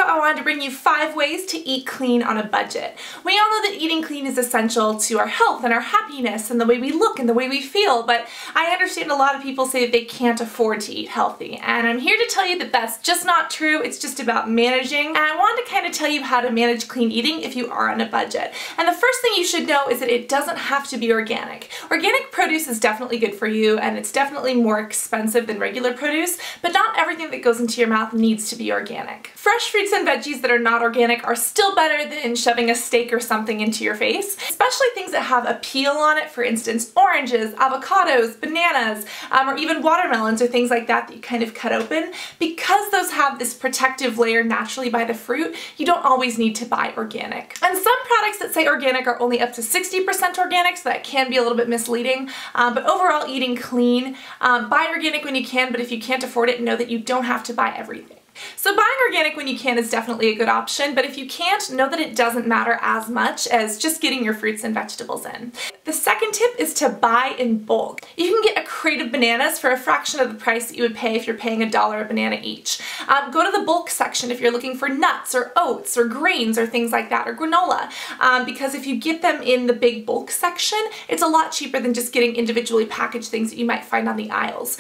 video, I wanted to bring you 5 ways to eat clean on a budget. We all know that eating clean is essential to our health and our happiness and the way we look and the way we feel, but I understand a lot of people say that they can't afford to eat healthy, and I'm here to tell you that that's just not true. It's just about managing, and I wanted to kind of tell you how to manage clean eating if you are on a budget. And the first thing you should know is that it doesn't have to be organic. Organic produce is definitely good for you, and it's definitely more expensive than regular produce, but not everything that goes into your mouth needs to be organic. Fresh fruits and veggies that are not organic are still better than shoving a steak or something into your face, especially things that have a peel on it, for instance oranges, avocados, bananas, or even watermelons or things like that that you kind of cut open. Because those have this protective layer naturally by the fruit, you don't always need to buy organic. And some products that say organic are only up to 60% organic, so that can be a little bit misleading, but overall eating clean, buy organic when you can, but if you can't afford it, know that you don't have to buy everything. So buying organic when you can is definitely a good option, but if you can't, know that it doesn't matter as much as just getting your fruits and vegetables in. The second tip is to buy in bulk. You can get a crate of bananas for a fraction of the price that you would pay if you're paying $1 a banana each. Go to the bulk section if you're looking for nuts or oats or grains or things like that, or granola, because if you get them in the big bulk section, it's a lot cheaper than just getting individually packaged things that you might find on the aisles.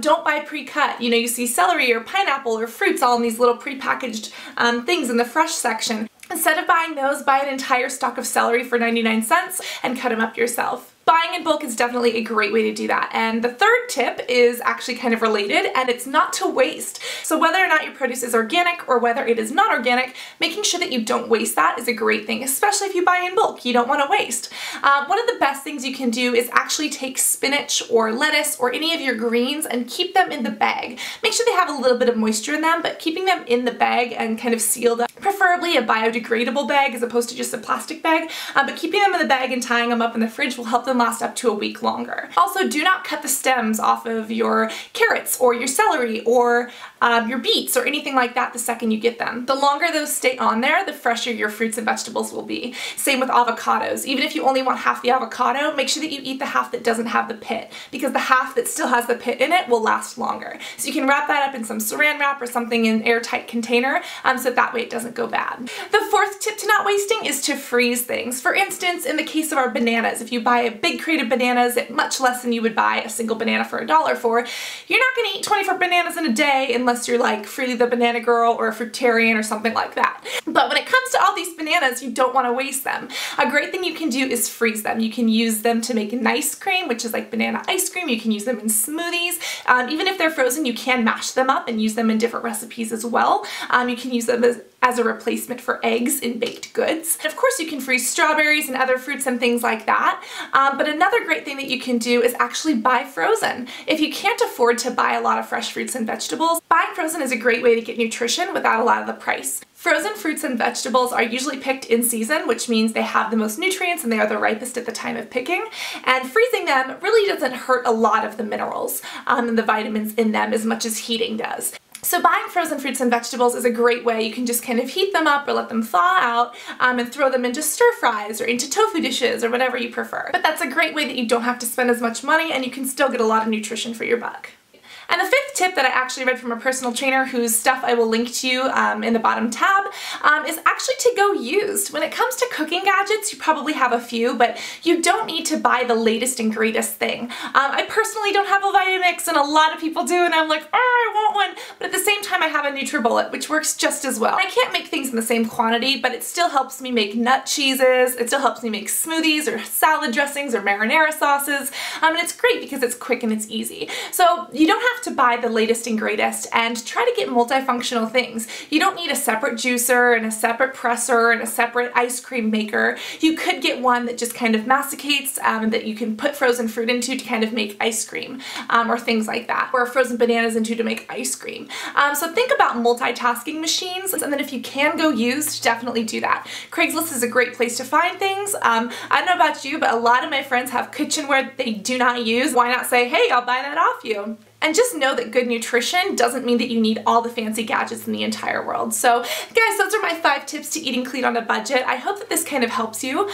Don't buy pre-cut. You know, you see celery or pineapple or fruits all in these little pre-packaged things in the fresh section. Instead of buying those, buy an entire stalk of celery for 99 cents and cut them up yourself. Buying in bulk is definitely a great way to do that. And the third tip is actually kind of related, and it's not to waste. So whether or not your produce is organic or whether it is not organic, making sure that you don't waste that is a great thing, especially if you buy in bulk. You don't want to waste. One of the best things you can do is actually take spinach or lettuce or any of your greens and keep them in the bag. Make sure they have a little bit of moisture in them, but keeping them in the bag and kind of sealed up, preferably a biodegradable bag as opposed to just a plastic bag, but keeping them in the bag and tying them up in the fridge will help them last up to a week longer. Also, do not cut the stems off of your carrots or your celery or your beets or anything like that the second you get them. The longer those stay on there, the fresher your fruits and vegetables will be. Same with avocados. Even if you only want half the avocado, make sure that you eat the half that doesn't have the pit, because the half that still has the pit in it will last longer. So you can wrap that up in some saran wrap or something in an airtight container, so that way it doesn't go bad. The fourth tip to not wasting is to freeze things. For instance, in the case of our bananas, if you buy a big crate of bananas at much less than you would buy a single banana for $1 for, you're not going to eat 24 bananas in a day unless you're like Freely the Banana Girl or a fruitarian or something like that. But when it comes to all these bananas, you don't want to waste them. A great thing you can do is freeze them. You can use them to make an ice cream, which is like banana ice cream. You can use them in smoothies. Even if they're frozen, you can mash them up and use them in different recipes as well. You can use them as a replacement for eggs in baked goods. And of course you can freeze strawberries and other fruits and things like that. But another great thing that you can do is actually buy frozen. If you can't afford to buy a lot of fresh fruits and vegetables, buying frozen is a great way to get nutrition without a lot of the price. Frozen fruits and vegetables are usually picked in season, which means they have the most nutrients and they are the ripest at the time of picking. And freezing them really doesn't hurt a lot of the minerals and the vitamins in them as much as heating does. So buying frozen fruits and vegetables is a great way. You can just kind of heat them up or let them thaw out and throw them into stir fries or into tofu dishes or whatever you prefer. But that's a great way that you don't have to spend as much money and you can still get a lot of nutrition for your buck. And the fifth tip that I actually read from a personal trainer whose stuff I will link to you in the bottom tab is actually to go used. When it comes to cooking gadgets, you probably have a few, but you don't need to buy the latest and greatest thing. I personally don't have a Vitamix, and a lot of people do, and I'm like, oh, I want one, but at the same time I have a NutriBullet, which works just as well. I can't make things in the same quantity, but it still helps me make nut cheeses, it still helps me make smoothies or salad dressings or marinara sauces, and it's great because it's quick and it's easy. So you don't have to buy the latest and greatest, and try to get multifunctional things. You don't need a separate juicer and a separate presser and a separate ice cream maker. You could get one that just kind of masticates that you can put frozen fruit into to kind of make ice cream or things like that, or frozen bananas into to make ice cream. So think about multitasking machines, and then if you can go used, definitely do that. Craigslist is a great place to find things. I don't know about you, but a lot of my friends have kitchenware that they do not use. Why not say, hey, I'll buy that off you? And just know that good nutrition doesn't mean that you need all the fancy gadgets in the entire world. So guys, those are my 5 tips to eating clean on a budget. I hope that this kind of helps you.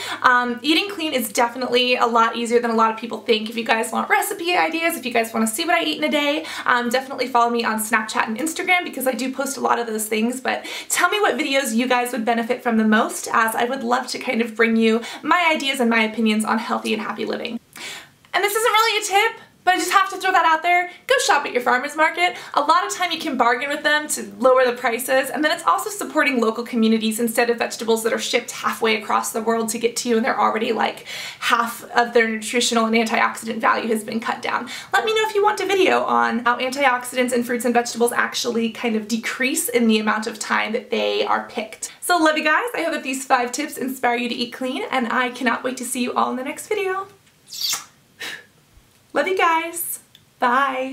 Eating clean is definitely a lot easier than a lot of people think. If you guys want recipe ideas, if you guys want to see what I eat in a day, definitely follow me on Snapchat and Instagram because I do post a lot of those things. But tell me what videos you guys would benefit from the most, as I would love to kind of bring you my ideas and my opinions on healthy and happy living. And this isn't really a tip, but I just have to throw that out there. Go shop at your farmer's market. A lot of time you can bargain with them to lower the prices, and then it's also supporting local communities instead of vegetables that are shipped halfway across the world to get to you and they're already like half of their nutritional and antioxidant value has been cut down. Let me know if you want a video on how antioxidants in fruits and vegetables actually kind of decrease in the amount of time that they are picked. So love you guys. I hope that these 5 tips inspire you to eat clean, and I cannot wait to see you all in the next video. Love you guys. Bye.